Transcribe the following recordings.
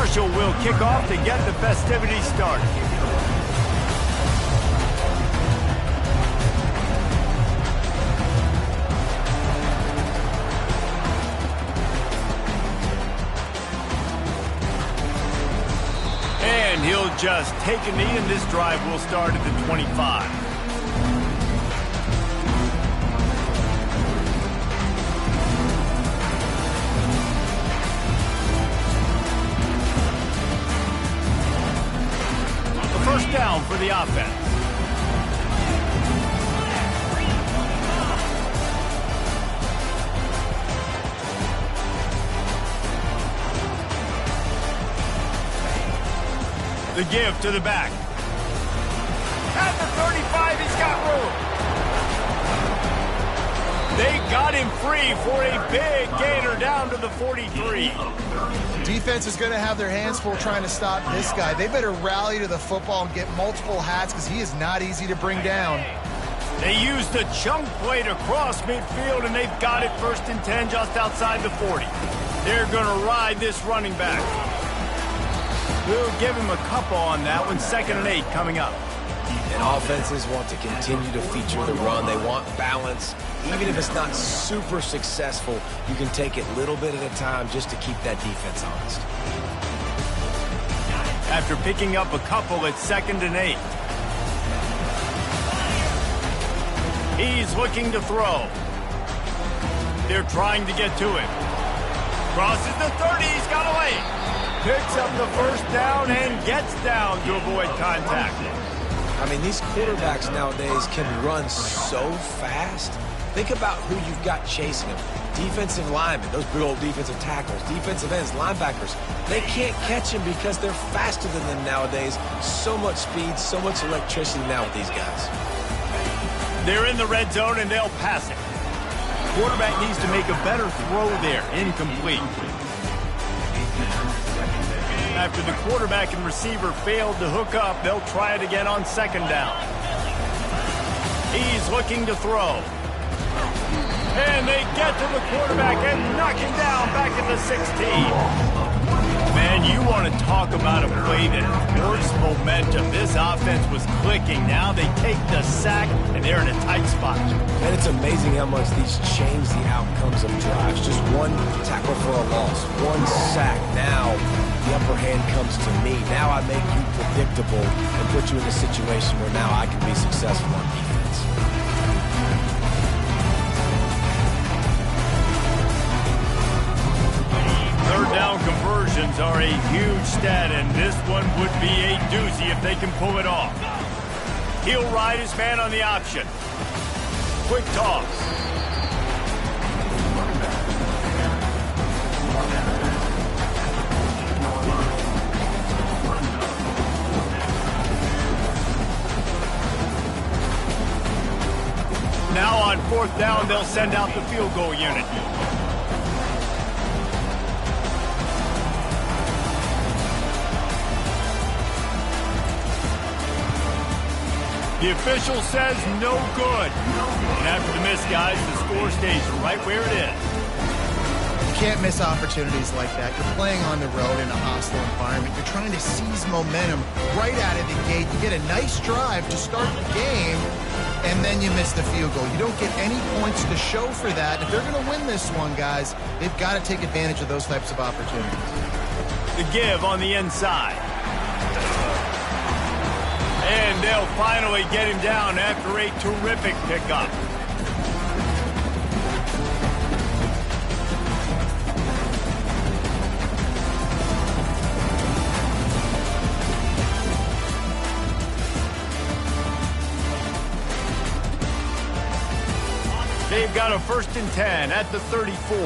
Marshall will kick off to get the festivities started. And he'll just take a knee, and this drive will start at the 25. First down for the offense. The give to the back. At the 35, he's got room. They got him free for a big gainer down to the 43. Defense is going to have their hands full trying to stop this guy. They better rally to the football and get multiple hats because he is not easy to bring down. They used a chunk play to cross midfield, and they've got it 1st and 10 just outside the 40. They're going to ride this running back. We'll give him a couple on that one. 2nd and 8 coming up. And offenses want to continue to feature the run. They want balance. Even if it's not super successful, you can take it little bit at a time just to keep that defense honest. After picking up a couple, it's 2nd and 8. He's looking to throw. They're trying to get to him. Crosses the 30, he's got away. Picks up the first down and gets down to avoid contact. I mean, these quarterbacks nowadays can run so fast. Think about who you've got chasing them. Defensive linemen, those big old defensive tackles, defensive ends, linebackers. They can't catch them because they're faster than them nowadays. So much speed, so much electricity now with these guys. They're in the red zone and they'll pass it. Quarterback needs to make a better throw there. Incomplete. After the quarterback and receiver failed to hook up, they'll try it again on 2nd down. He's looking to throw. And they get to the quarterback and knock him down back at the 16. Man, you want to talk about a play that forced momentum. This offense was clicking. Now they take the sack, and they're in a tight spot. And it's amazing how much these change the outcomes of drives. Just one tackle for a loss, one sack. Now the upper hand comes to me. Now I make you predictable and put you in a situation where now I can be successful on defense. Third down conversions are a huge stat, and this one would be a doozy if they can pull it off. He'll ride his man on the option. Quick toss. Now on 4th down, they'll send out the field goal unit. The official says no good. And after the miss, guys, the score stays right where it is. You can't miss opportunities like that. You're playing on the road in a hostile environment. You're trying to seize momentum right out of the gate. You get a nice drive to start the game, and then you miss the field goal. You don't get any points to show for that. If they're going to win this one, guys, they've got to take advantage of those types of opportunities. The give on the inside. And they'll finally get him down after a terrific pickup. They've got a 1st and 10 at the 34.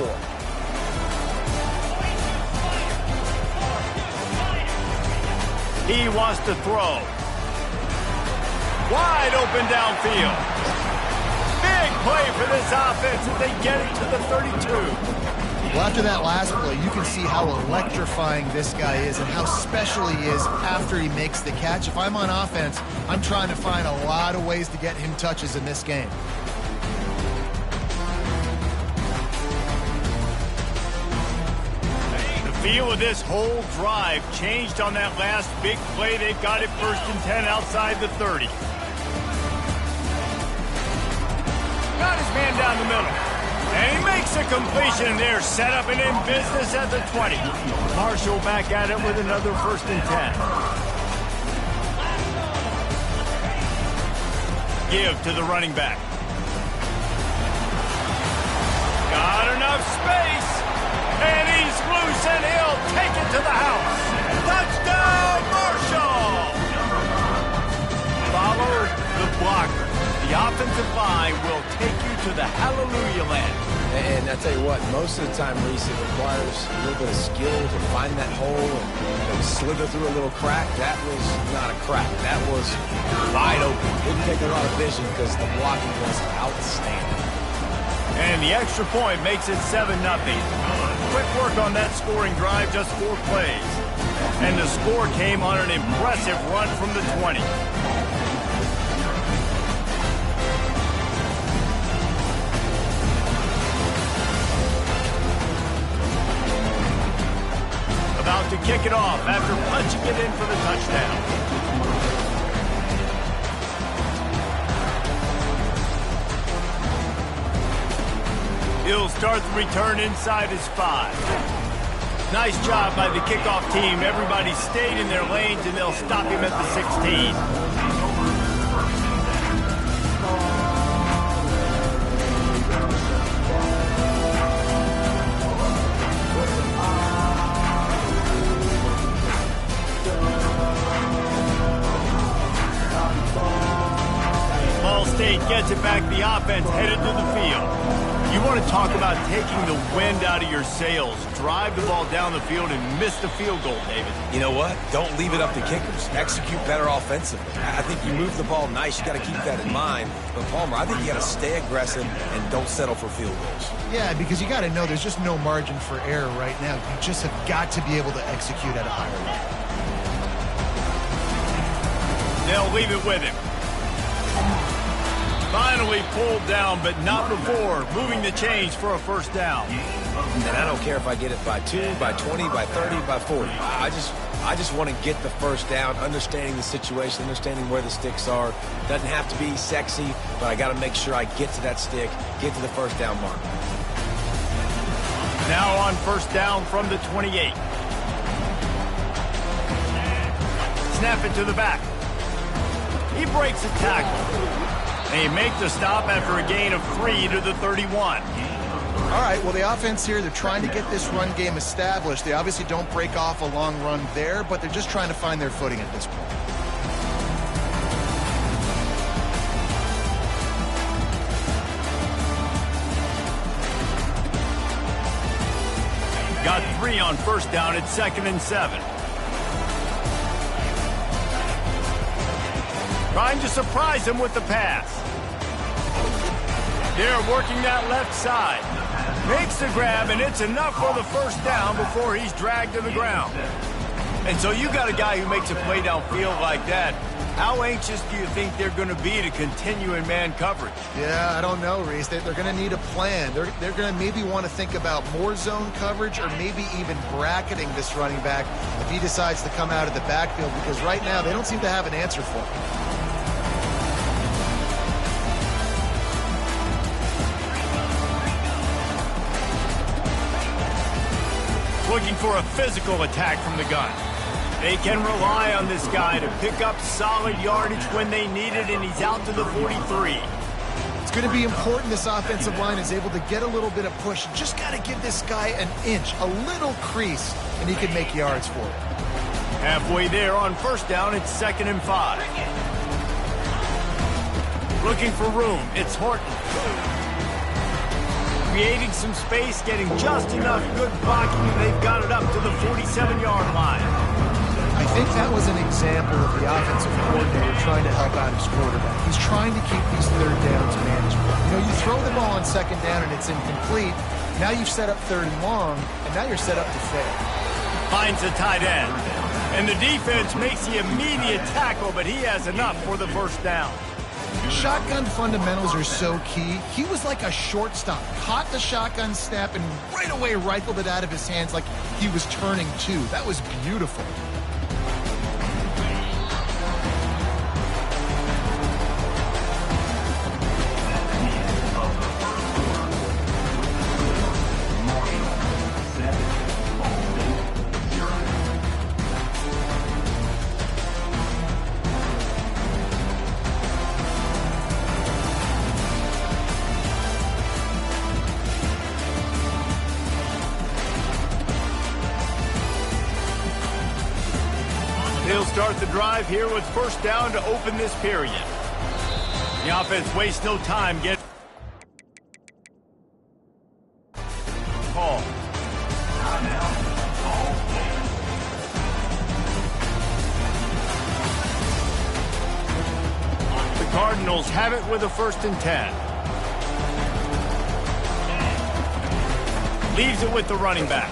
He wants to throw. Wide open downfield. Big play for this offense as they get it to the 32. Well, after that last play, you can see how electrifying this guy is and how special he is after he makes the catch. If I'm on offense, I'm trying to find a lot of ways to get him touches in this game. The feel of this whole drive changed on that last big play. They've got it 1st and 10 outside the 30. Got his man down the middle. And he makes a completion, and they're set up and in business at the 20. Marshall back at it with another 1st and 10. Give to the running back. Got enough space. And he's loose, and he'll take it to the house. Touchdown, Marshall! Follow the blocker. The offensive line will take you to the hallelujah land. And I tell you what, most of the time, Reese, it requires a little bit of skill to find that hole and slither through a little crack. That was not a crack. That was wide open. Didn't take a lot of vision because the blocking was outstanding. And the extra point makes it 7-0. Quick work on that scoring drive, just 4 plays. And the score came on an impressive run from the 20. About to kick it off after punching it in for the touchdown. He'll start the return inside his 5. Nice job by the kickoff team. Everybody stayed in their lanes, and they'll stop him at the 16. Ball State gets it back. The offense headed to the field. You want to talk about taking the wind out of your sails. Drive the ball down the field and miss the field goal, David. You know what? Don't leave it up to kickers. Execute better offensively. I think you move the ball nice. You got to keep that in mind. But, Palmer, I think you got to stay aggressive and don't settle for field goals. Yeah, because you got to know there's just no margin for error right now. You just have got to be able to execute at a higher level. They'll leave it with him. Finally pulled down, but not before moving the chains for a 1st down. And I don't care if I get it by 2, by 20, by 30, by 40. I just want to get the 1st down, understanding the situation, understanding where the sticks are. Doesn't have to be sexy, but I got to make sure I get to that stick, get to the 1st down mark. Now on 1st down from the 28. Snap it to the back. He breaks a tackle. They make the stop after a gain of 3 to the 31. All right, well, the offense here, they're trying to get this run game established. They obviously don't break off a long run there, but they're just trying to find their footing at this point. Got 3 on 1st down at 2nd and 7. Trying to surprise him with the pass. They're working that left side. Makes the grab, and it's enough for the 1st down before he's dragged to the ground. And so you got a guy who makes a play downfield like that. How anxious do you think they're going to be to continue in man coverage? Yeah, I don't know, Reese. They're going to need a plan. They're going to maybe want to think about more zone coverage or maybe even bracketing this running back if he decides to come out of the backfield, because right now they don't seem to have an answer for him. Looking for a physical attack from the gun. They can rely on this guy to pick up solid yardage when they need it, and he's out to the 43. It's going to be important this offensive line is able to get a little bit of push. Just got to give this guy an inch, a little crease, and he can make yards for it. Halfway there on 1st down, it's 2nd and 5. Looking for room, it's Horton. Creating some space, getting just enough good blocking, and they've got it up to the 47-yard line. I think that was an example of the offensive coordinator trying to help out his quarterback. He's trying to keep these 3rd downs manageable. You know, you throw the ball on 2nd down and it's incomplete. Now you've set up 3rd and long, and now you're set up to fail. Finds a tight end. And the defense makes the immediate tackle, but he has enough for the 1st down. Shotgun fundamentals are so key. He was like a shortstop, caught the shotgun snap and right away rifled it out of his hands like he was turning two. That was beautiful. He'll start the drive here with first down to open this period. The offense wastes no time. Call. The Cardinals have it with a 1st and 10. Leaves it with the running back.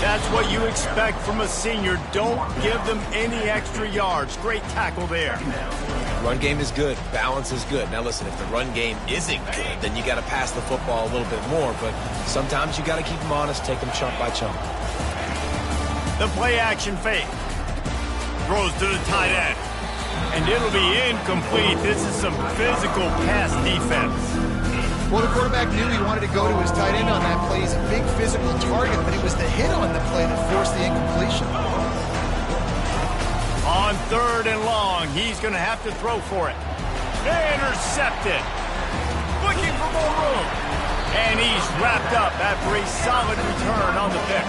That's what you expect from a senior. Don't give them any extra yards. Great tackle there. Run game is good. Balance is good. Now listen, if the run game isn't good, then you got to pass the football a little bit more. But sometimes you got to keep them honest, take them chunk by chunk. The play action fake. Throws to the tight end. And it'll be incomplete. This is some physical pass defense. Well, the quarterback knew he wanted to go to his tight end on that play. He's a big physical target, but it was the hit on the play that forced the incompletion. On 3rd and long, he's going to have to throw for it. Intercepted. Looking for more room. And he's wrapped up after a solid return on the pick.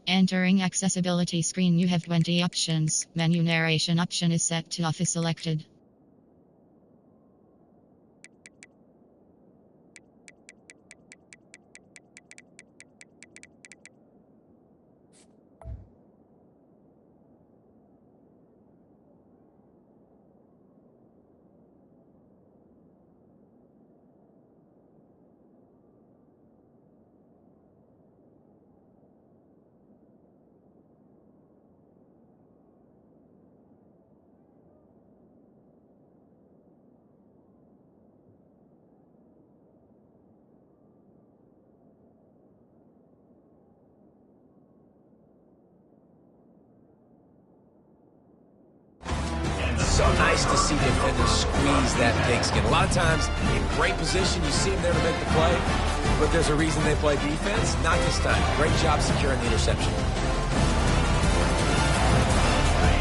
Entering accessibility screen, you have 20 options. Menu narration option is set to off is selected. So nice to see defenders squeeze that pigskin. A lot of times, in great position, you see them there to make the play, but there's a reason they play defense. Not this time. Great job securing the interception.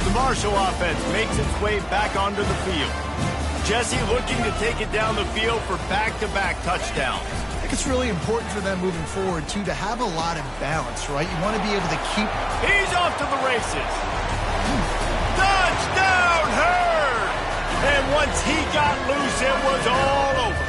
The Marshall offense makes its way back onto the field. Jesse looking to take it down the field for back-to-back touchdowns. I think it's really important for them moving forward, too, to have a lot of balance, right? You want to be able to keep... He's off to the races. Touchdown, Hurd! And once he got loose, it was all over.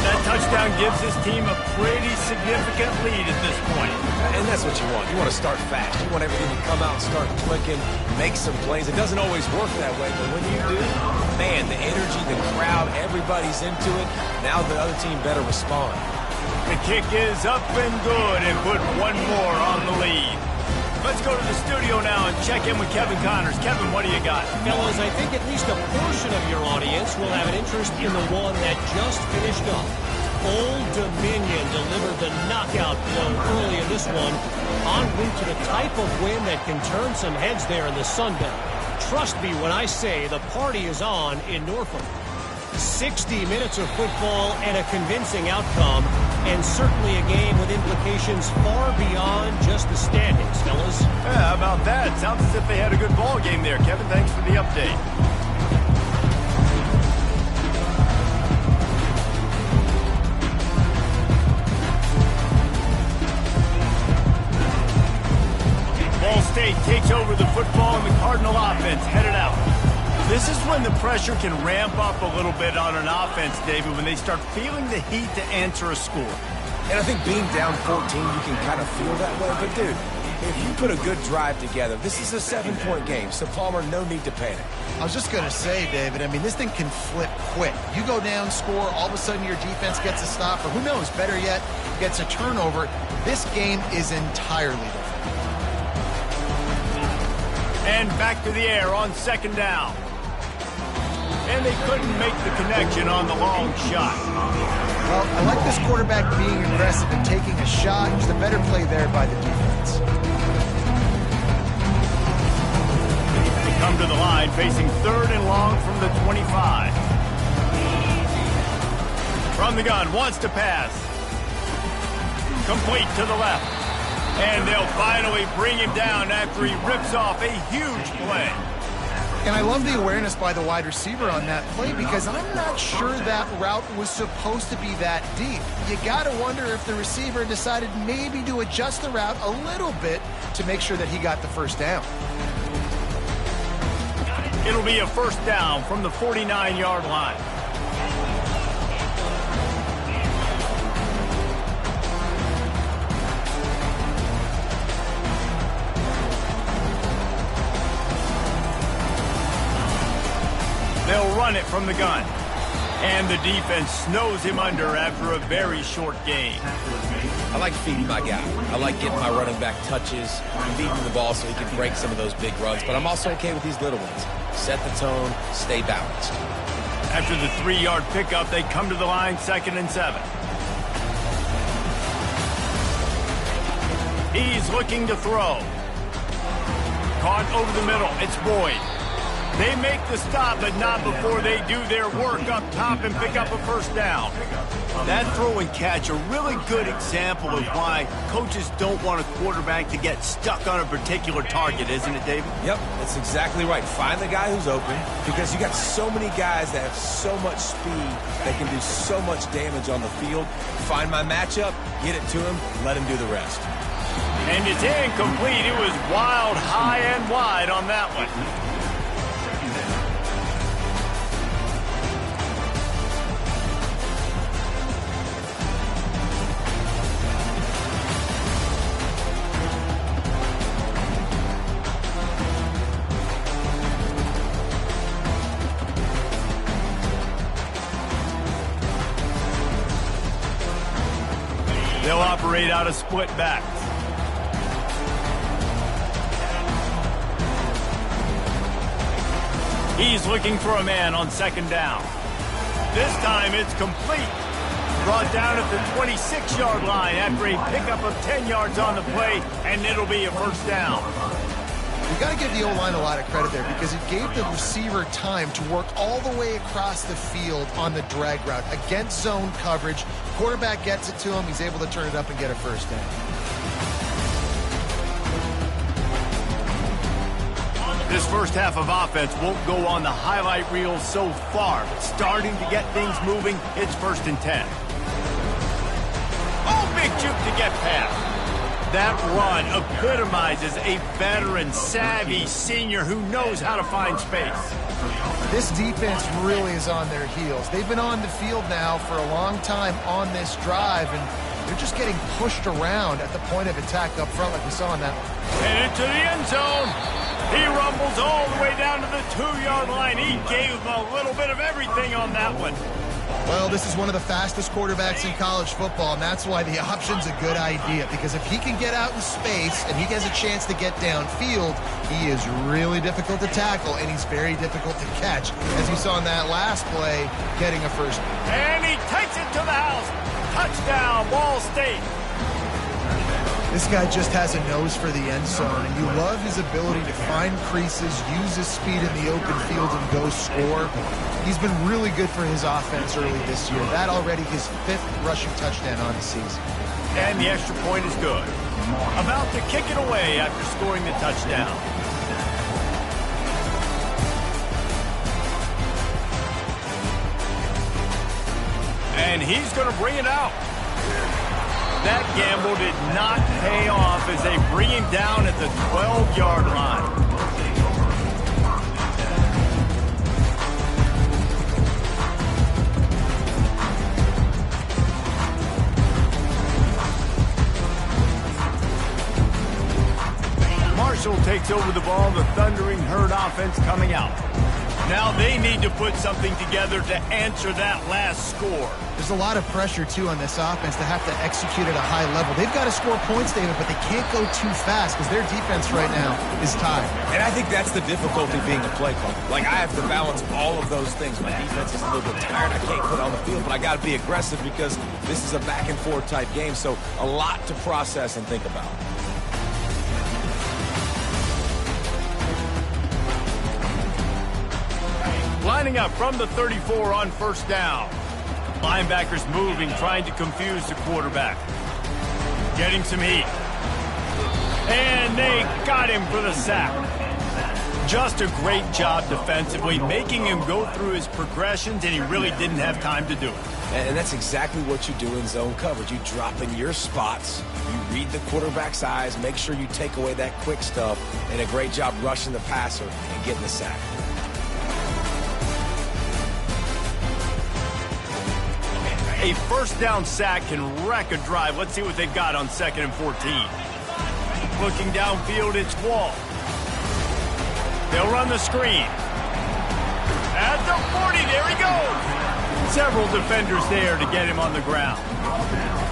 That touchdown gives his team a pretty significant lead at this point. And that's what you want. You want to start fast. You want everything to come out and start clicking, make some plays. It doesn't always work that way, but when you do, man, the energy, the crowd, everybody's into it. Now the other team better respond. The kick is up and good and put one more on the lead. Let's go to the studio now and check in with Kevin Connors. Kevin, what do you got? Fellas, I think at least a portion of your audience will have an interest in the one that just finished up. Old Dominion delivered the knockout blow early in this one, en route to the type of win that can turn some heads there in the Sun Belt. Trust me when I say the party is on in Norfolk. 60 minutes of football and a convincing outcome, and certainly a game with implications far beyond just the standings, fellas. Yeah, how about that? Sounds as if they had a good ball game there. Kevin, thanks for the update. Ball State takes over the football and the Cardinal offense headed out. This is when the pressure can ramp up a little bit on an offense, David, when they start feeling the heat to answer a score. And I think being down 14, you can kind of feel that way. But, dude, if you put a good drive together, this is a 7-point game. So, Palmer, no need to panic. I was just going to say, David, I mean, this thing can flip quick. You go down, score, all of a sudden your defense gets a stop, or who knows, better yet, gets a turnover. This game is entirely different. And back to the air on second down. And they couldn't make the connection on the long shot. Well, I like this quarterback being aggressive and taking a shot. It was the better play there by the defense. They come to the line facing 3rd and long from the 25. From the gun, wants to pass. Complete to the left. And they'll finally bring him down after he rips off a huge play. And I love the awareness by the wide receiver on that play because I'm not sure that route was supposed to be that deep. You got to wonder if the receiver decided maybe to adjust the route a little bit to make sure that he got the first down. It'll be a first down from the 49-yard line. They'll run it from the gun. And the defense snows him under after a very short gain. I like feeding my guy. I like getting my running back touches, feeding the ball so he can break some of those big runs. But I'm also okay with these little ones. Set the tone, stay balanced. After the 3-yard pickup, they come to the line 2nd and 7. He's looking to throw. Caught over the middle. It's Boyd. They make the stop, but not before they do their work up top and pick up a first down. That throw and catch, a really good example of why coaches don't want a quarterback to get stuck on a particular target, isn't it, David? Yep, that's exactly right. Find the guy who's open because you got so many guys that have so much speed that can do so much damage on the field. Find my matchup, get it to him, let him do the rest. And it's incomplete. It was wild, high and wide on that one. They'll operate out of split backs. He's looking for a man on 2nd down. This time it's complete. Brought down at the 26-yard line after a pickup of 10 yards on the play, and it'll be a first down. You got to give the O-line a lot of credit there because it gave the receiver time to work all the way across the field on the drag route against zone coverage. Quarterback gets it to him. He's able to turn it up and get a first down. This first half of offense won't go on the highlight reel so far, but starting to get things moving, it's 1st and 10. Oh, big juke to get past. That run epitomizes a veteran, savvy senior who knows how to find space. This defense really is on their heels. They've been on the field now for a long time on this drive, and they're just getting pushed around at the point of attack up front like we saw in that one. And into the end zone. He rumbles all the way down to the 2-yard line. He gave him a little bit of everything on that one. Well, this is one of the fastest quarterbacks in college football, and that's why the option's a good idea. Because if he can get out in space and he has a chance to get downfield, he is really difficult to tackle, and he's very difficult to catch. As you saw in that last play, getting a first. And he takes it to the house. Touchdown, Ball State. This guy just has a nose for the end zone, and you love his ability to find creases, use his speed in the open field, and go score. He's been really good for his offense early this year. That already his 5th rushing touchdown on the season. And the extra point is good. About to kick it away after scoring the touchdown. And he's going to bring it out. That gamble did not pay off as they bring him down at the 12-yard line. Marshall takes over the ball, the Thundering Herd offense coming out. Now they need to put something together to answer that last score. There's a lot of pressure, too, on this offense to have to execute at a high level. They've got to score points, David, but they can't go too fast because their defense right now is tired. And I think that's the difficulty being a play caller. Like, I have to balance all of those things. My defense is a little bit tired. I can't put on the field, but I got to be aggressive because this is a back-and-forth type game, so a lot to process and think about. Lining up from the 34 on first down. Linebackers moving, trying to confuse the quarterback. Getting some heat. And they got him for the sack. Just a great job defensively, making him go through his progressions, and he really didn't have time to do it. And that's exactly what you do in zone coverage. You drop in your spots, you read the quarterback's eyes, make sure you take away that quick stuff, and a great job rushing the passer and getting the sack. A first down sack can wreck a drive. Let's see what they've got on 2nd and 14. Looking downfield, it's Wall. They'll run the screen. At the 40, there he goes. Several defenders there to get him on the ground.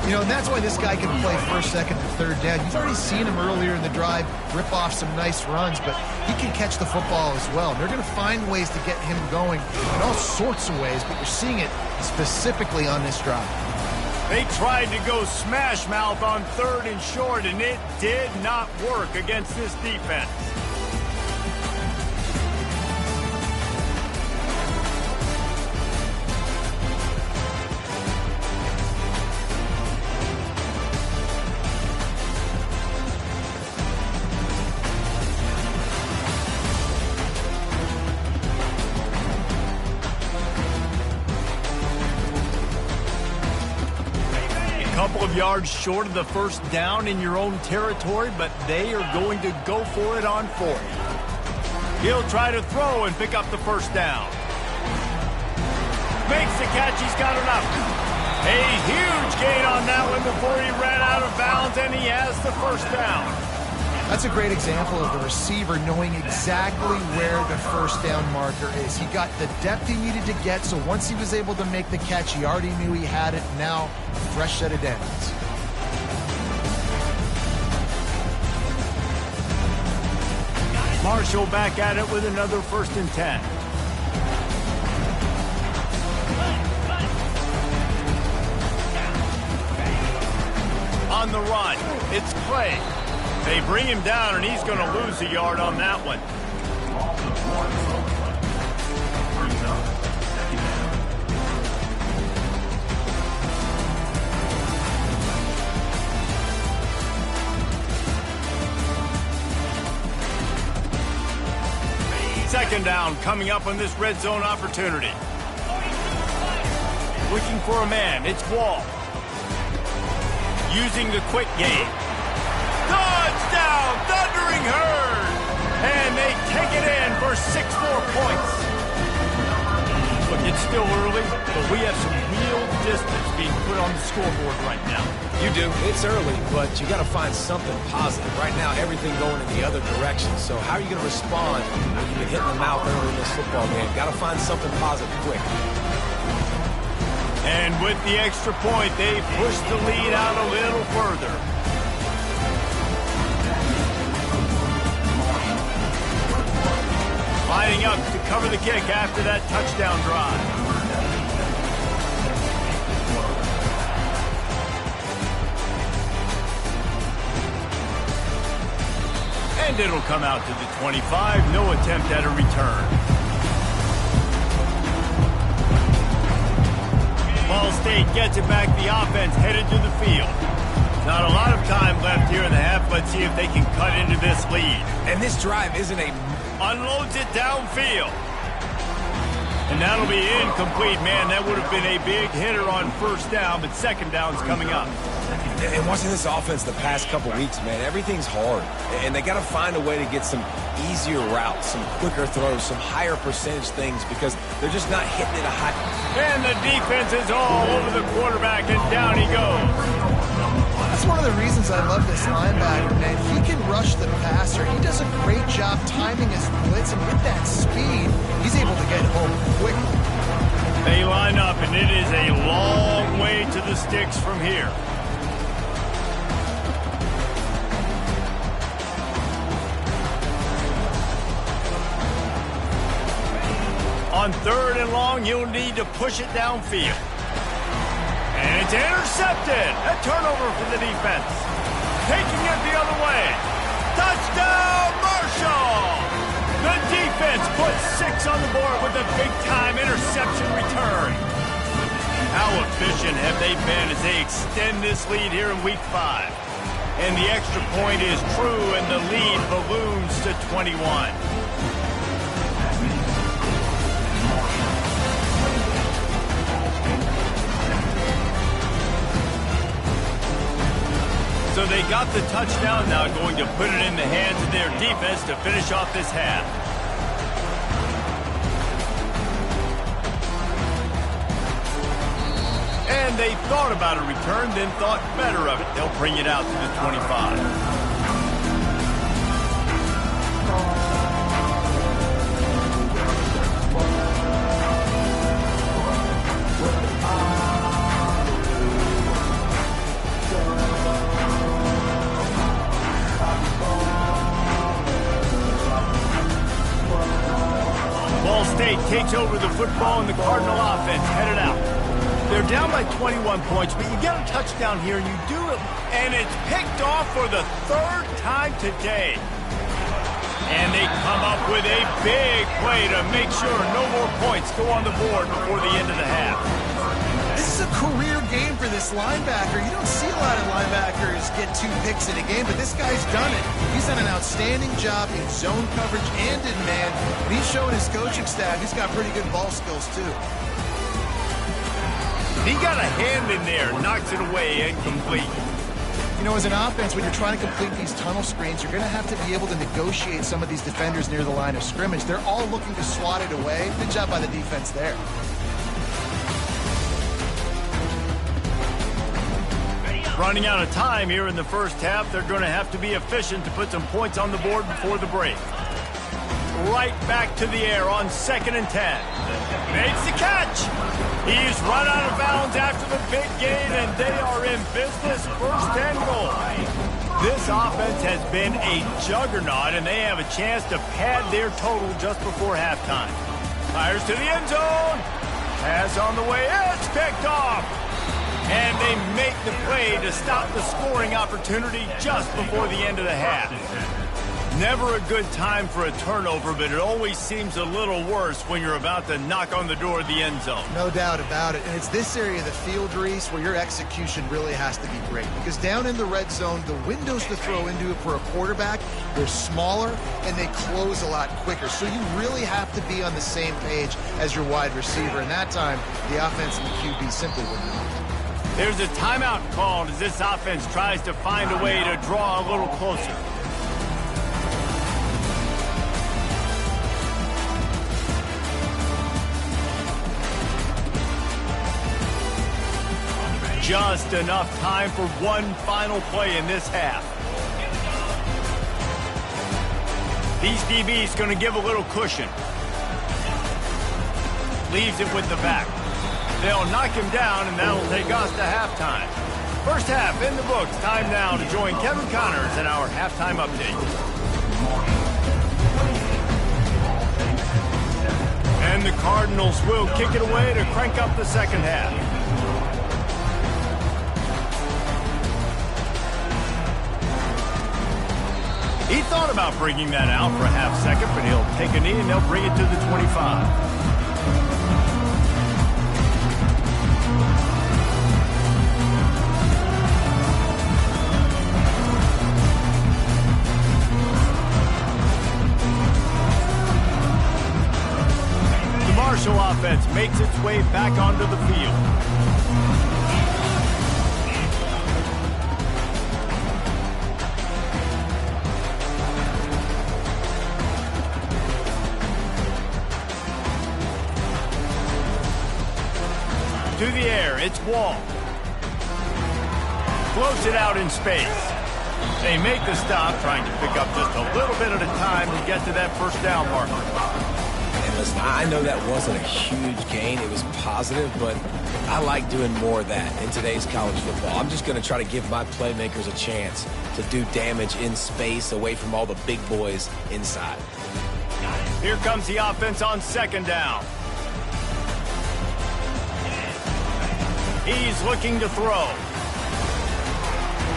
You know, and that's why this guy can play first, second, and third down. You've already seen him earlier in the drive rip off some nice runs, but he can catch the football as well. They're going to find ways to get him going in all sorts of ways, but you're seeing it specifically on this drive. They tried to go smash mouth on 3rd and short, and it did not work against this defense. Couple of yards short of the first down in your own territory, but they are going to go for it on 4th. He'll try to throw and pick up the first down. Makes the catch, he's got enough. A huge gain on that one before he ran out of bounds, and he has the first down. That's a great example of the receiver knowing exactly where the first down marker is. He got the depth he needed to get, so once he was able to make the catch, he already knew he had it. Now, a fresh set of downs. Marshall back at it with another 1st and 10. On the run, it's Clay. They bring him down, and he's going to lose a yard on that one. Second down coming up on this red zone opportunity. Looking for a man, it's Wall. Using the quick game. Touchdown, Thundering Herd! And they take it in for 6 more points. Look, it's still early, but we have some real distance being put on the scoreboard right now. You do. It's early, but you got to find something positive. Right now, everything going in the other direction. So how are you going to respond when you've been hitting the mouth early in this football game? Got to find something positive quick. And with the extra point, they push the lead out a little further. Lining up to cover the kick after that touchdown drive. And it'll come out to the 25. No attempt at a return. Ball State gets it back. The offense headed to the field. Not a lot of time left here in the half. Let's see if they can cut into this lead. And this drive isn't a... Unloads it downfield. And that'll be incomplete. Man, that would have been a big hitter on first down, but second down's coming up. And watching this offense the past couple weeks, man, everything's hard. And they got to find a way to get some easier routes, some quicker throws, some higher percentage things because they're just not hitting it a high. And the defense is all over the quarterback, and down he goes. That's one of the reasons I love this linebacker, man. He can rush the passer. He does a great job timing his blitz, and with that speed, he's able to get is a long way to the sticks from here. On 3rd and long, he'll need to push it downfield. And it's intercepted. A turnover for the defense. Taking it the other way. Touchdown, Marshall! The defense puts 6 on the board with a big-time interception return. How efficient have they been as they extend this lead here in Week 5? And the extra point is true, and the lead balloons to 21. So they got the touchdown, now going to put it in the hands of their defense to finish off this half. And they thought about a return, then thought better of it. They'll bring it out to the 25. Ball State takes over the football and the Cardinal offense headed out. They're down by 21 points, but you get a touchdown here and you do it. And it's picked off for the 3rd time today. And they come up with a big play to make sure no more points go on the board before the end of the half. This is a career game for this linebacker. You don't see a lot of linebackers get 2 picks in a game, but this guy's done it. He's done an outstanding job in zone coverage and in man. And he's showing his coaching staff he's got pretty good ball skills, too. He got a hand in there, knocks it away, incomplete. You know, as an offense, when you're trying to complete these tunnel screens, you're going to have to be able to negotiate some of these defenders near the line of scrimmage. They're all looking to swat it away. Good job by the defense there. Running out of time here in the first half, they're going to have to be efficient to put some points on the board before the break. Right back to the air on 2nd and 10. Makes the catch. He's run out of bounds after the big gain, and they are in business. 1st and goal. This offense has been a juggernaut, and they have a chance to pad their total just before halftime. Fires to the end zone. Pass on the way. It's picked off. And they make the play to stop the scoring opportunity just before the end of the half. Never a good time for a turnover, but it always seems a little worse when you're about to knock on the door of the end zone. No doubt about it. And it's this area of the field, Reese, where your execution really has to be great. Because down in the red zone, the windows to throw into for a quarterback, they're smaller and they close a lot quicker. So you really have to be on the same page as your wide receiver. And that time, the offense and the QB simply wouldn't know. There's a timeout called as this offense tries to find a way to draw a little closer. Just enough time for one final play in this half. These DBs going to give a little cushion. Leaves it with the back. They'll knock him down, and that'll take us to halftime. First half in the books. Time now to join Kevin Connors in our halftime update. And the Cardinals will kick it away to crank up the second half. He thought about bringing that out for a half second, but he'll take a knee and they'll bring it to the 25. Marshall offense makes its way back onto the field. To the air, it's Wall. Floats it out in space. They make the stop, trying to pick up just a little bit at a time to get to that first down marker. And listen, I know that wasn't a huge gain. It was positive, but I like doing more of that in today's college football. I'm just going to try to give my playmakers a chance to do damage in space away from all the big boys inside. Here comes the offense on second down. He's looking to throw.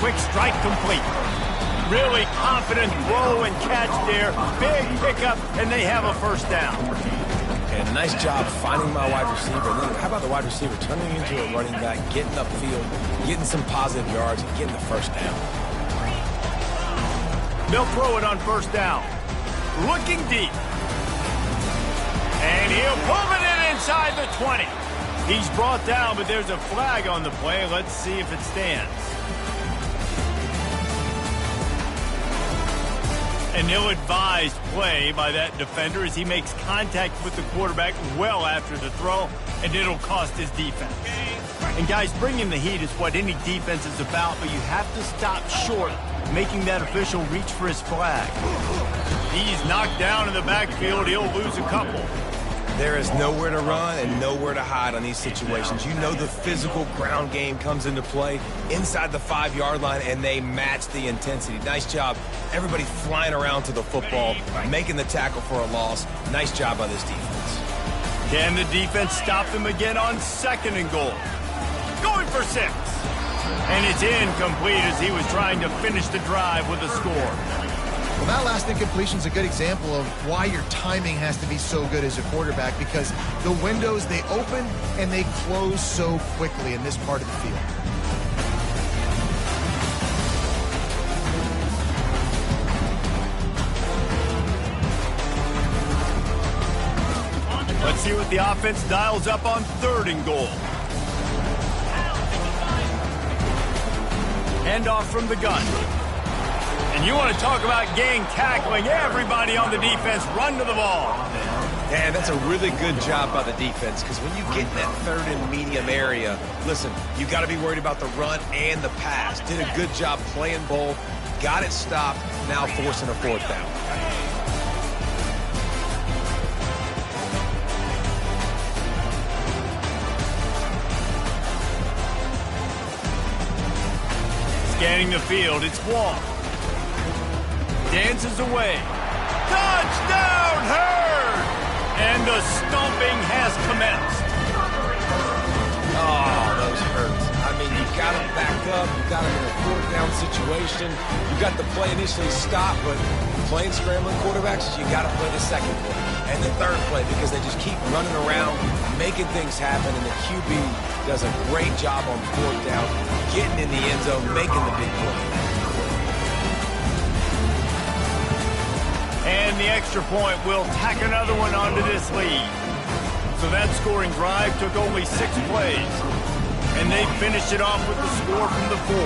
Quick strike complete. Really confident throw and catch there. Big pickup, and they have a first down. And nice job finding my wide receiver. And then how about the wide receiver turning into a running back, getting upfield, getting some positive yards, and getting the first down. They'll throw it on first down. Looking deep. And he'll pull it in inside the 20. He's brought down, but there's a flag on the play. Let's see if it stands. An ill-advised play by that defender as he makes contact with the quarterback well after the throw, and it'll cost his defense. And guys, bringing the heat is what any defense is about, but you have to stop short, making that official reach for his flag. He's knocked down in the backfield. He'll lose a couple. There is nowhere to run and nowhere to hide on these situations. You know the physical ground game comes into play inside the 5-yard line, and they match the intensity. Nice job. Everybody flying around to the football, making the tackle for a loss. Nice job by this defense. Can the defense stop them again on second and goal? Going for 6. And it's incomplete as he was trying to finish the drive with a score. Well, that last incompletion is a good example of why your timing has to be so good as a quarterback, because the windows, they open and they close so quickly in this part of the field. Let's see what the offense dials up on third and goal. Handoff from the gun. And you want to talk about gang tackling. Everybody on the defense run to the ball. Yeah, that's a really good job by the defense, because when you get in that third and medium area, listen, you got to be worried about the run and the pass. Did a good job playing both, got it stopped, now forcing a fourth down. Scanning the field, it's Wall. Dances away. Touchdown, Herd! And the stomping has commenced. Oh, those hurt. I mean, you got them backed up. You got them in a fourth down situation. You got the play initially stopped, but playing scrambling quarterbacks, you got to play the second play and the third play, because they just keep running around, making things happen, and the QB does a great job on fourth down, getting in the end zone, making the big play. And the extra point will tack another one onto this lead. So that scoring drive took only 6 plays. And they finished it off with the score from the 4.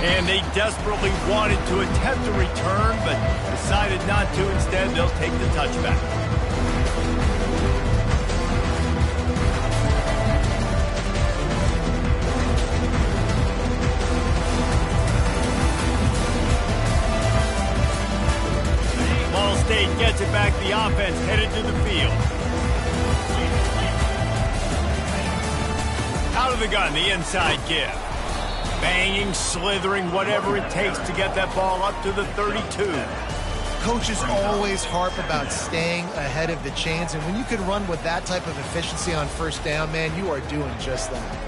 And they desperately wanted to attempt a return, but decided not to. Instead, they'll take the touchback. State gets it back. The offense headed to the field. Out of the gun, the inside give. Banging, slithering, whatever it takes to get that ball up to the 32. Coaches always harp about staying ahead of the chains, and when you can run with that type of efficiency on first down, man, you are doing just that.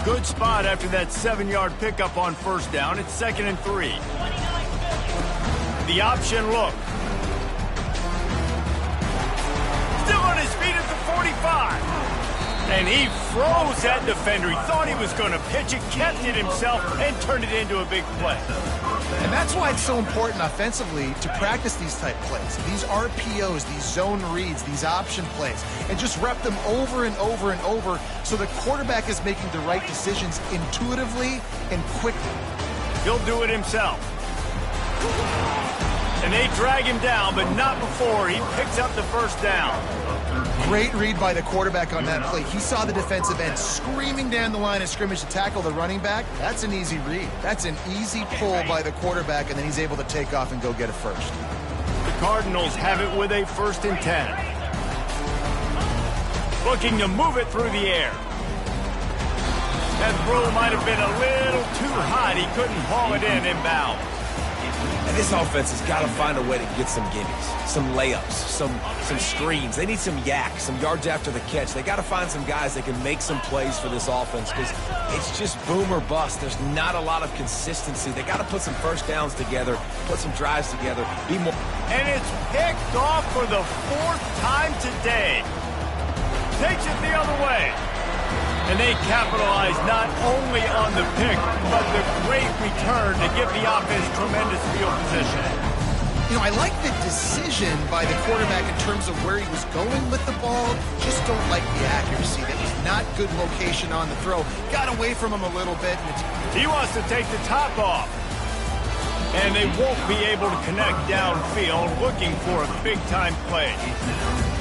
Good spot after that 7-yard pickup on first down. It's 2nd and 3. The option look. Still on his feet at the 45. And he froze that defender. He thought he was going to pitch it, kept it himself, and turned it into a big play. And that's why it's so important offensively to practice these type plays, these RPOs, these zone reads, these option plays, and just rep them over and over and over so the quarterback is making the right decisions intuitively and quickly. He'll do it himself. And they drag him down, but not before he picks up the first down. Great read by the quarterback on that play. He saw the defensive end screaming down the line of scrimmage to tackle the running back. That's an easy read. That's an easy pull by the quarterback, and then he's able to take off and go get a first. The Cardinals have it with a 1st and 10. Looking to move it through the air. That throw might have been a little too hot. He couldn't haul it in inbounds. And this offense has got to find a way to get some gimmies, some layups, some screens. They need some yak, some yards after the catch. They got to find some guys that can make some plays for this offense because it's just boom or bust. There's not a lot of consistency. They got to put some first downs together, put some drives together, be more. And it's picked off for the 4th time today. Takes it the other way. And they capitalize not only on the pick, but the great return to give the offense tremendous field position. You know, I like the decision by the quarterback in terms of where he was going with the ball. Just don't like the accuracy. That was not good location on the throw. Got away from him a little bit. He wants to take the top off. And they won't be able to connect downfield, looking for a big-time play.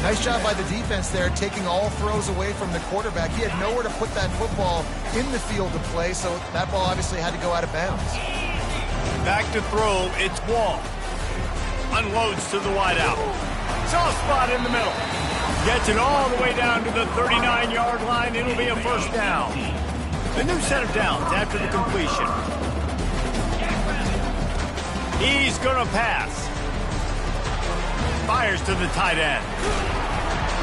Nice job by the defense there, taking all throws away from the quarterback. He had nowhere to put that football in the field to play, so that ball obviously had to go out of bounds. Back to throw, it's Wall. Unloads to the wideout. Soft spot in the middle. Gets it all the way down to the 39-yard line. It'll be a first down. The new set of downs after the completion. He's going to pass. Fires to the tight end.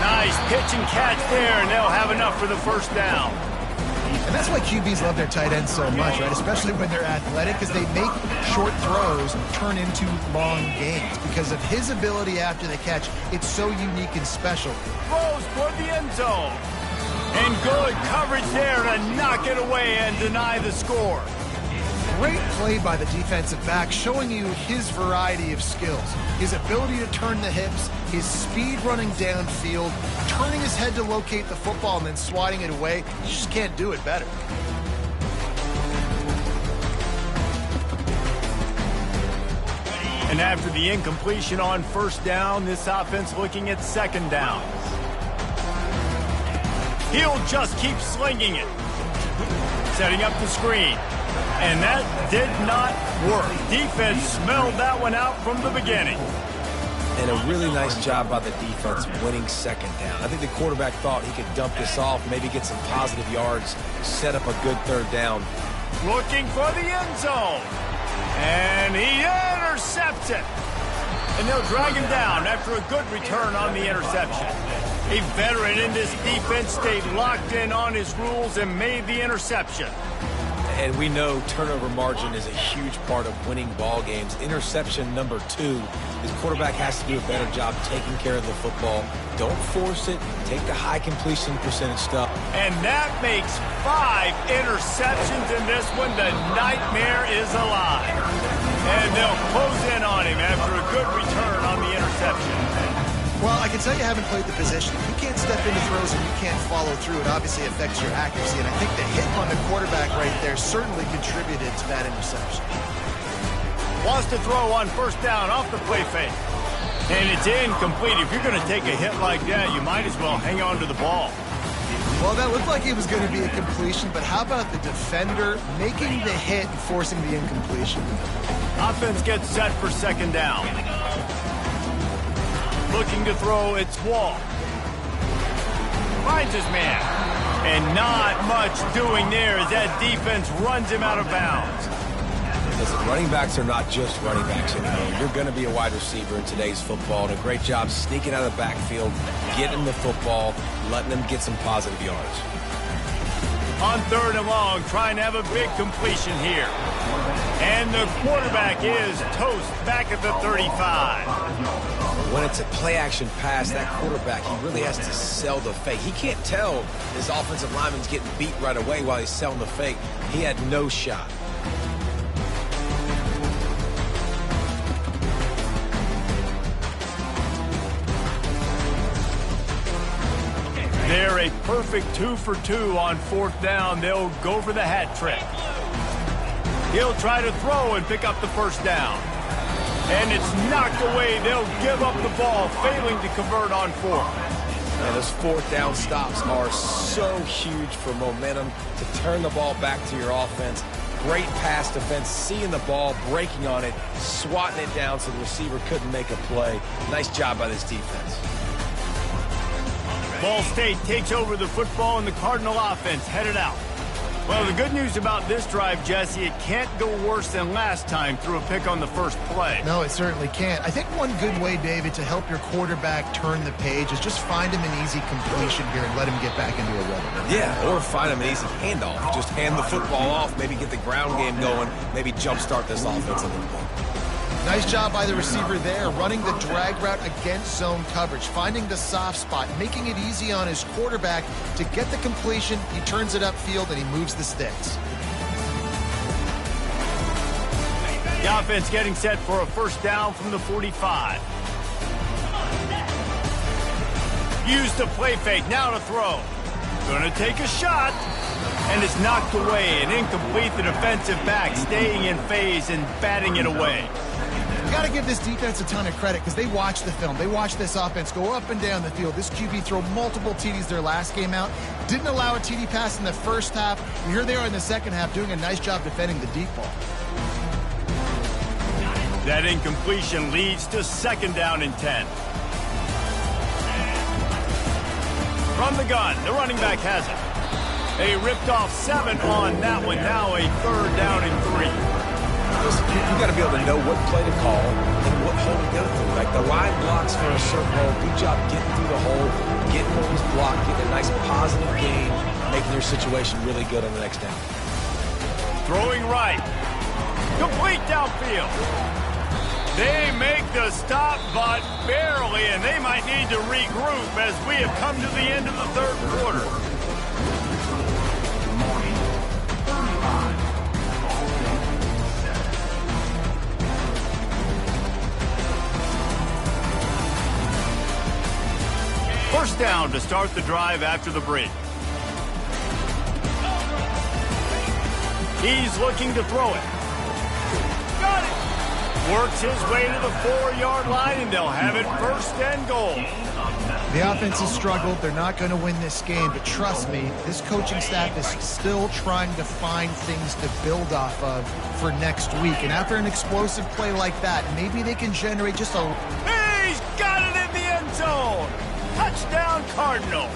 Nice pitch and catch there, and they'll have enough for the first down. And that's why QBs love their tight ends so much, right? Especially when they're athletic, because they make short throws turn into long gains. Because of his ability after the catch, it's so unique and special. Throws toward the end zone. And good coverage there to knock it away and deny the score. Great play by the defensive back, showing you his variety of skills. His ability to turn the hips, his speed running downfield, turning his head to locate the football and then swatting it away. You just can't do it better. And after the incompletion on first down, this offense looking at second down. He'll just keep slinging it. Setting up the screen. And that did not work. Defense smelled that one out from the beginning. And a really nice job by the defense winning second down. I think the quarterback thought he could dump this off, maybe get some positive yards, set up a good third down. Looking for the end zone. And he intercepts it. And they'll drag him down after a good return on the interception. A veteran in this defense stayed locked in on his rules and made the interception. And we know turnover margin is a huge part of winning ball games. Interception number 2. His quarterback has to do a better job taking care of the football. Don't force it. Take the high completion percentage stuff. And that makes 5 interceptions in this one. The nightmare is alive. And they'll close in on him after a good return on the interception. Well, I can tell you haven't played the position. If you can't step into throws and you can't follow through, it obviously affects your accuracy. And I think the hit on the quarterback right there certainly contributed to that interception. Wants to throw on first down off the play fake. And it's incomplete. If you're going to take a hit like that, you might as well hang on to the ball. Well, that looked like it was going to be a completion, but how about the defender making the hit and forcing the incompletion? Offense gets set for second down. Looking to throw, it's Wall. Finds his man. And not much doing there as that defense runs him out of bounds. Listen, running backs are not just running backs anymore. You're going to be a wide receiver in today's football. And a great job sneaking out of the backfield, getting the football, letting them get some positive yards. On third and long, trying to have a big completion here. And the quarterback is toast back at the 35. When it's a play-action pass, that quarterback, he really has to sell the fake. He can't tell his offensive lineman's getting beat right away while he's selling the fake. He had no shot. They're a perfect 2 for 2 on fourth down. They'll go for the hat trick. He'll try to throw and pick up the first down. And it's knocked away. They'll give up the ball, failing to convert on fourth. And those fourth down stops are so huge for momentum to turn the ball back to your offense. Great pass defense, seeing the ball, breaking on it, swatting it down so the receiver couldn't make a play. Nice job by this defense. Ball State takes over the football and the Cardinal offense headed out. Well, the good news about this drive, Jesse, it can't go worse than last time through a pick on the first play. No, it certainly can't. I think one good way, David, to help your quarterback turn the page is just find him an easy completion here and let him get back into a rhythm. Yeah, or find him an easy handoff. Just hand the football off, maybe get the ground game going, maybe jumpstart this offense a little bit. Nice job by the receiver there, running the drag route against zone coverage, finding the soft spot, making it easy on his quarterback to get the completion. He turns it upfield and he moves the sticks. The offense getting set for a first down from the 45. Use the play fake, now to throw. Gonna take a shot, and it's knocked away and incomplete. The defensive back staying in phase and batting it away. You got to give this defense a ton of credit because they watch the film. They watch this offense go up and down the field. This QB throw multiple TDs their last game out. Didn't allow a TD pass in the first half. And here they are in the second half doing a nice job defending the deep ball. That incompletion leads to second down and 10. From the gun, the running back has it. They ripped off 7 on that one. Now a third down and 3. Listen, you got to be able to know what play to call and what hole to go through. Like the line blocks for a certain hole. Good job getting through the hole, getting holes blocked, getting a nice positive gain, making your situation really good on the next down. Throwing right. Complete downfield. They make the stop, but barely, and they might need to regroup as we have come to the end of the third quarter. First down to start the drive after the break. He's looking to throw it. Got it! Works his way to the 4-yard line, and they'll have it first and goal. The offense has struggled. They're not going to win this game, but trust me, this coaching staff is still trying to find things to build off of for next week. And after an explosive play like that, maybe they can generate just a... He's got it in the end zone! Touchdown, Cardinal.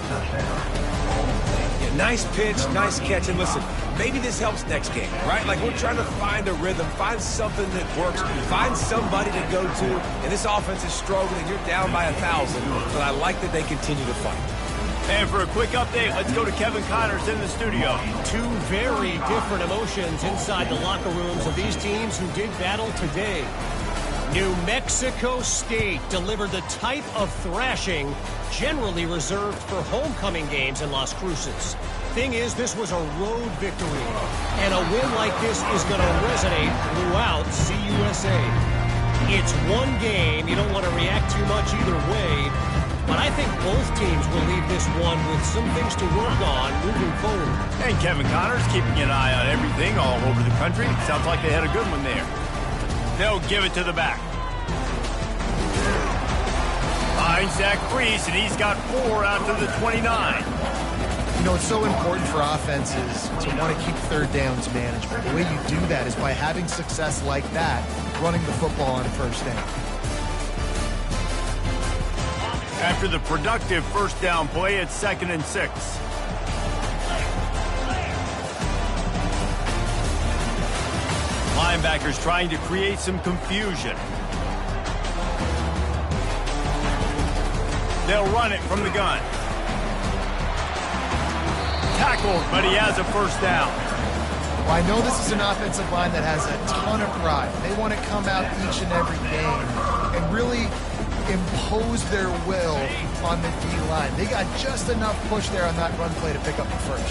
Yeah, nice pitch, nice catch. And listen, maybe this helps next game, right? Like we're trying to find a rhythm, find something that works, find somebody to go to. And this offense is struggling. You're down by 1,000, but I like that they continue to fight. And for a quick update, let's go to Kevin Connors in the studio. Two very different emotions inside the locker rooms of these teams who did battle today. New Mexico State delivered the type of thrashing generally reserved for homecoming games in Las Cruces. Thing is, this was a road victory, and a win like this is going to resonate throughout CUSA. It's one game. You don't want to react too much either way, but I think both teams will leave this one with some things to work on moving forward. And Kevin Connors keeping an eye on everything all over the country. Sounds like they had a good one there. They'll give it to the back. Behind Zach Freese, and he's got 4 out to the 29. You know, it's so important for offenses to want to keep third downs manageable. The way you do that is by having success like that, running the football on first down. After the productive first down play, it's 2nd and 6. Linebackers trying to create some confusion. They'll run it from the gun. Tackled, but he has a first down. Well, I know this is an offensive line that has a ton of pride. They want to come out each and every game and really impose their will on the D-line. They got just enough push there on that run play to pick up the first.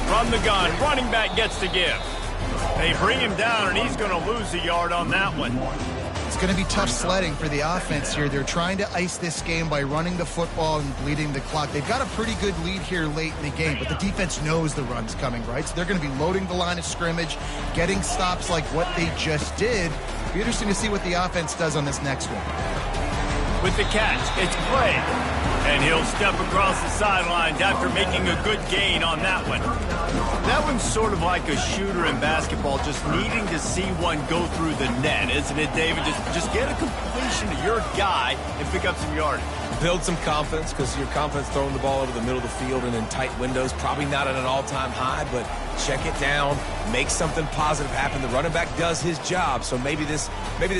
From the gun, running back gets to give. They bring him down, and he's going to lose a yard on that one. It's going to be tough sledding for the offense here. They're trying to ice this game by running the football and bleeding the clock. They've got a pretty good lead here late in the game, but the defense knows the run's coming, right? So they're going to be loading the line of scrimmage, getting stops like what they just did. It'll be interesting to see what the offense does on this next one. With the catch, it's Clay. And he'll step across the sidelines after making a good gain on that one. That one's sort of like a shooter in basketball, just needing to see one go through the net, isn't it, David? Just get a completion to your guy and pick up some yardage. Build some confidence, because your confidence throwing the ball over the middle of the field and in tight windows, probably not at an all-time high, but check it down, make something positive happen. The running back does his job, so maybe this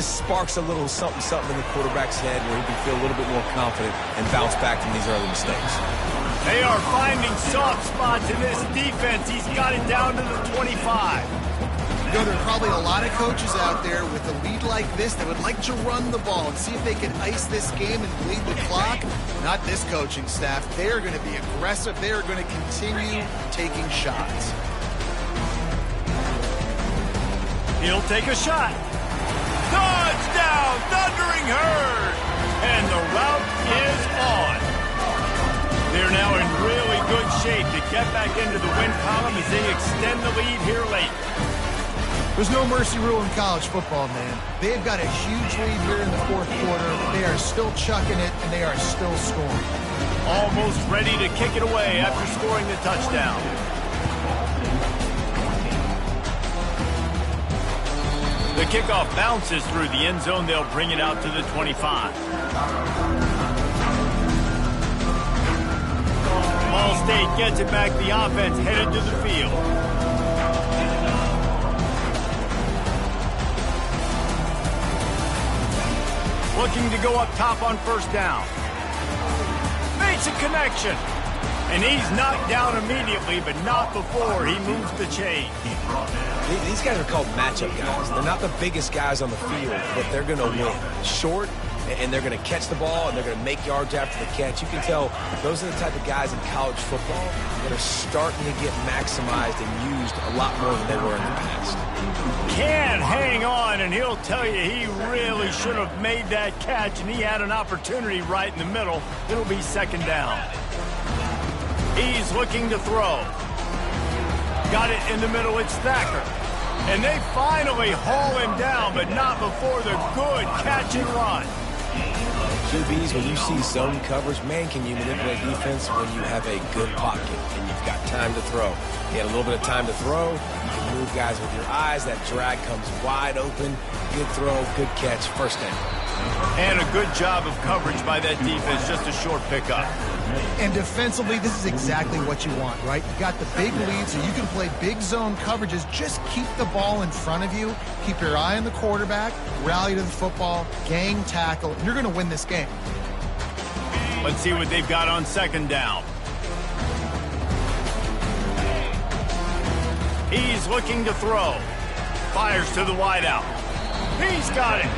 sparks a little something in the quarterback's head where he can feel a little bit more confident and bounce back from these early mistakes. They are finding soft spots in this defense. He's got it down to the 25. You know, there are probably a lot of coaches out there with a lead like this that would like to run the ball and see if they can ice this game and bleed the clock. Not this coaching staff. They are going to be aggressive. They are going to continue taking shots. He'll take a shot. Touchdown, Thundering Herd! And the route is on. They're now in really good shape to get back into the win column as they extend the lead here late. There's no mercy rule in college football, man. They've got a huge lead here in the fourth quarter. They are still chucking it, and they are still scoring. Almost ready to kick it away after scoring the touchdown. The kickoff bounces through the end zone. They'll bring it out to the 25. Ball State gets it back. The offense headed to the field. Looking to go up top on first down. Makes a connection. And he's knocked down immediately, but not before he moves the chain. These guys are called matchup guys. They're not the biggest guys on the field, but they're going to win. Short, and they're going to catch the ball, and they're going to make yards after the catch. You can tell those are the type of guys in college football that are starting to get maximized and used a lot more than they were in the past. Can't hang on, and he'll tell you he really should have made that catch, and he had an opportunity right in the middle. It'll be second down. He's looking to throw. Got it in the middle, it's Thacker. And they finally haul him down, but not before the good catch and run. QBs, when you see zone coverage, man, can you manipulate defense when you have a good pocket and you've got time to throw. You had a little bit of time to throw. You can move guys with your eyes. That drag comes wide open. Good throw, good catch, first down. And a good job of coverage by that defense, just a short pickup. And defensively, this is exactly what you want, right? You got the big lead, so you can play big zone coverages. Just keep the ball in front of you. Keep your eye on the quarterback. Rally to the football. Gang tackle. And you're going to win this game. Let's see what they've got on second down. He's looking to throw. Fires to the wideout. He's got it.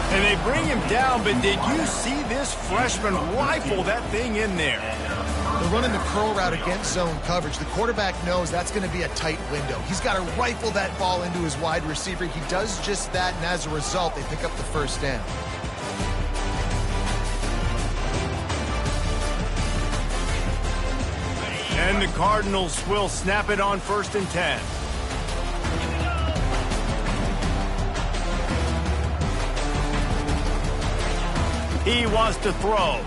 And they bring him down, but did you see this freshman rifle that thing in there? They're running the curl route against zone coverage. The quarterback knows that's going to be a tight window. He's got to rifle that ball into his wide receiver. He does just that, and as a result, they pick up the first down. And the Cardinals will snap it on 1st and 10. He wants to throw.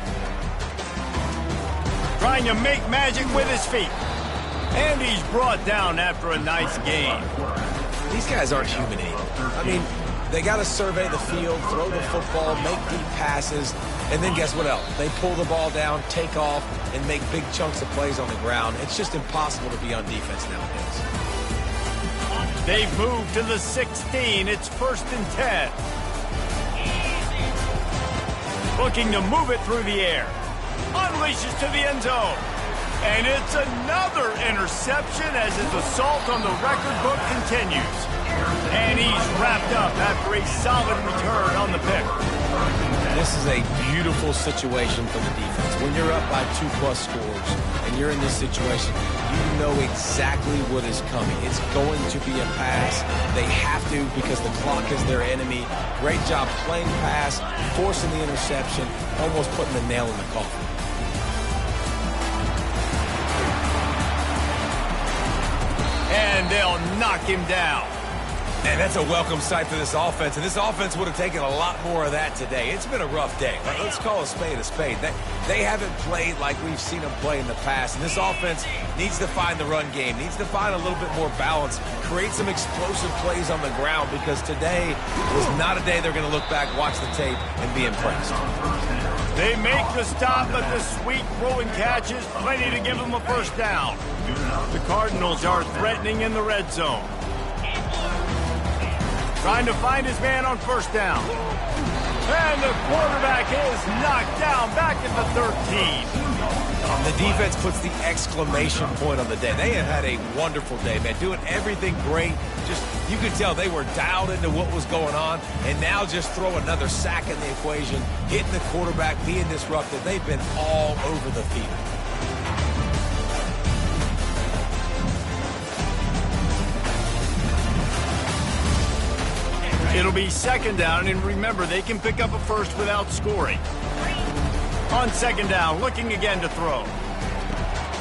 Trying to make magic with his feet. And he's brought down after a nice gain. These guys aren't humanated. I mean, they got to survey the field, throw the football, make deep passes, and then guess what else? They pull the ball down, take off, and make big chunks of plays on the ground. It's just impossible to be on defense nowadays. They've moved to the 16. It's 1st and 10. Looking to move it through the air. Unleashes to the end zone. And it's another interception as his assault on the record book continues. And he's wrapped up after a solid return on the pick. This This is a beautiful situation for the defense. When you're up by 2+ scores and you're in this situation, you know exactly what is coming. It's going to be a pass. They have to because the clock is their enemy. Great job playing pass, forcing the interception, almost putting the nail in the coffin. And they'll knock him down. And that's a welcome sight for this offense, and this offense would have taken a lot more of that today. It's been a rough day. Let's call a spade a spade. They haven't played like we've seen them play in the past, and this offense needs to find the run game, needs to find a little bit more balance, create some explosive plays on the ground, because today was not a day they're going to look back, watch the tape, and be impressed. They make the stop, but the sweet throwing catch is plenty to give them a first down. The Cardinals are threatening in the red zone. Trying to find his man on first down. And the quarterback is knocked down back at the 13. The defense puts the exclamation point on the day. They have had a wonderful day, man. Doing everything great. Just, you could tell they were dialed into what was going on. And now just throw another sack in the equation, hitting the quarterback, being disruptive. They've been all over the field. It'll be second down, and remember, they can pick up a first without scoring. On second down, looking again to throw.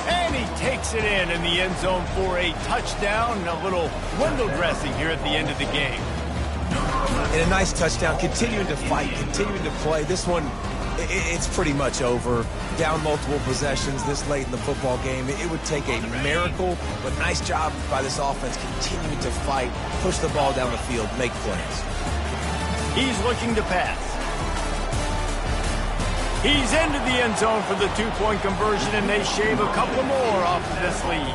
And he takes it in the end zone for a touchdown. A little window dressing here at the end of the game. And a nice touchdown, continuing to fight, continuing to play. This one, it's pretty much over. Down multiple possessions this late in the football game. It would take a miracle, but nice job by this offense continuing to fight, push the ball down the field, make plays. He's looking to pass. He's into the end zone for the two-point conversion, and they shave a couple more off of this lead.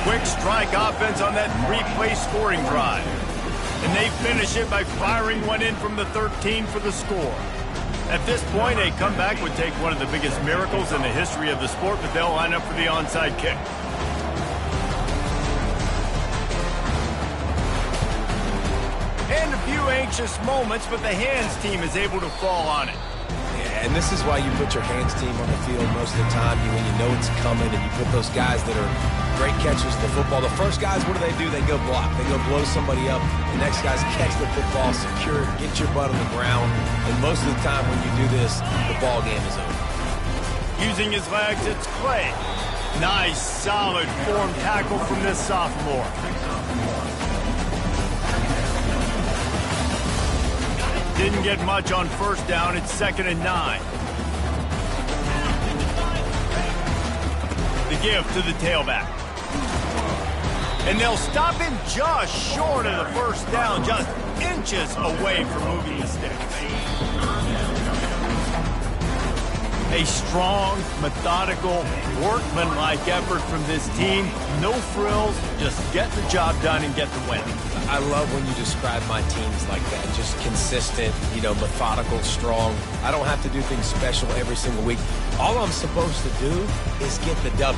Quick strike offense on that three-play scoring drive. And they finish it by firing one in from the 13 for the score. At this point, a comeback would take one of the biggest miracles in the history of the sport, but they'll line up for the onside kick. And a few anxious moments, but the hands team is able to fall on it. Yeah, and this is why you put your hands team on the field most of the time. When you know it's coming, and you put those guys that are great catchers of the football. The first guys, what do? They go block. They go blow somebody up. The next guys catch the football, secure it, get your butt on the ground. And most of the time when you do this, the ball game is over. Using his legs, it's Clay. Nice, solid form tackle from this sophomore. Didn't get much on first down. It's 2nd and 9. The give to the tailback. And they'll stop him just short of the first down, just inches away from moving the sticks. A strong, methodical, workmanlike effort from this team. No frills, just get the job done and get the win. I love when you describe my teams like that. Just consistent, methodical, strong. I don't have to do things special every single week. All I'm supposed to do is get the W.